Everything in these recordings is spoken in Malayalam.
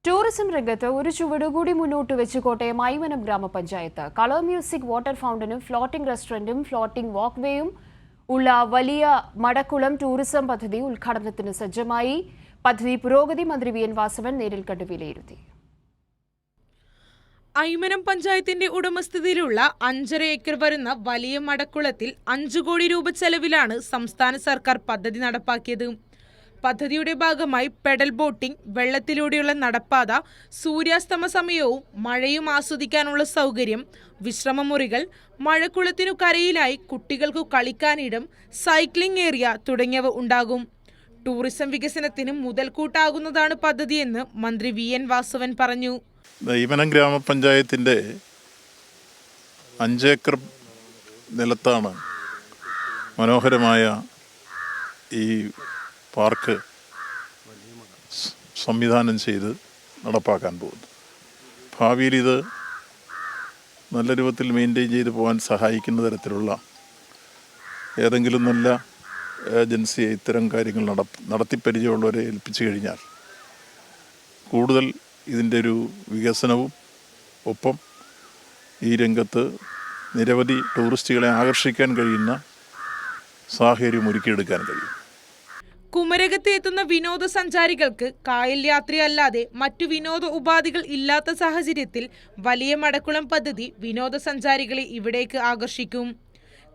ടൂറിസം രംഗത്ത് ഒരു ചുവടുകൂടി മുന്നോട്ട് വെച്ച് കോട്ടയം ഐമനം ഗ്രാമപഞ്ചായത്ത് കളർ മ്യൂസിക് വാട്ടർ ഫൗണ്ടനും ഫ്ലോട്ടിംഗ് റെസ്റ്റോറന്റും ഫ്ലോട്ടിംഗ് വാക്ക്വേയും ഉള്ള വലിയ മടക്കുളം ടൂറിസം പദ്ധതി ഉദ്ഘാടനത്തിന് സജ്ജമായി. പദ്ധതി പുരോഗതി മന്ത്രി വി എൻ വാസവൻ നേരിൽ കണ്ട് വിലയിരുത്തി. ഐമനം പഞ്ചായത്തിന്റെ ഉടമസ്ഥതയിലുള്ള 5.5 ഏക്കർ വരുന്ന വലിയ മടക്കുളത്തിൽ 5 കോടി രൂപ ചെലവിലാണ് സംസ്ഥാന സർക്കാർ പദ്ധതി നടപ്പാക്കിയത്. പദ്ധതിയുടെ ഭാഗമായി പെഡൽ ബോട്ടിംഗ്, വെള്ളത്തിലൂടെയുള്ള നടപ്പാത, സൂര്യാസ്തമ സമയവും മഴയും ആസ്വദിക്കാനുള്ള സൗകര്യം, വിശ്രമമുറികൾ, മഴക്കുളത്തിനു കരയിലായി കുട്ടികൾക്കു കളിക്കാനിടം, സൈക്ലിംഗ് ഏരിയ തുടങ്ങിയവ ഉണ്ടാകും. ടൂറിസം വികസനത്തിന് മുതൽക്കൂട്ടാകുന്നതാണ് പദ്ധതിയെന്ന് മന്ത്രി വി എൻ വാസവൻ പറഞ്ഞു. ഐമനം ഗ്രാമപഞ്ചായത്തിൻ്റെ 5 ഏക്കർ നിലത്താണ് മനോഹരമായ ഈ പാർക്ക് സംവിധാനം ചെയ്ത് നടപ്പാക്കാൻ പോകുന്നു. ഭാവിയിൽ ഇത് നല്ല രൂപത്തിൽ മെയിൻറ്റെയിൻ ചെയ്ത് പോകാൻ സഹായിക്കുന്ന തരത്തിലുള്ള ഏതെങ്കിലും നല്ല ഏജൻസിയെ ഇത്തരം കാര്യങ്ങൾ നടത്തിപ്പരിചയമുള്ളവരെ ഏൽപ്പിച്ചു കഴിഞ്ഞാൽ കൂടുതൽ ഇതിൻ്റെ ഒരു വികസനവും ഒപ്പം ഈ രംഗത്ത് നിരവധി ടൂറിസ്റ്റുകളെ ആകർഷിക്കാൻ കഴിയുന്ന സാഹചര്യം ഒരുക്കിയെടുക്കാൻ കഴിയും. കുമരകത്ത് എത്തുന്ന വിനോദസഞ്ചാരികൾക്ക് കായൽ യാത്രയല്ലാതെ മറ്റു വിനോദ ഉപാധികൾ ഇല്ലാത്ത സാഹചര്യത്തിൽ വലിയ മടക്കുളം പദ്ധതി വിനോദസഞ്ചാരികളെ ഇവിടേക്ക് ആകർഷിക്കും.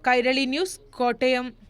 കൈരളി ന്യൂസ്, കോട്ടയം.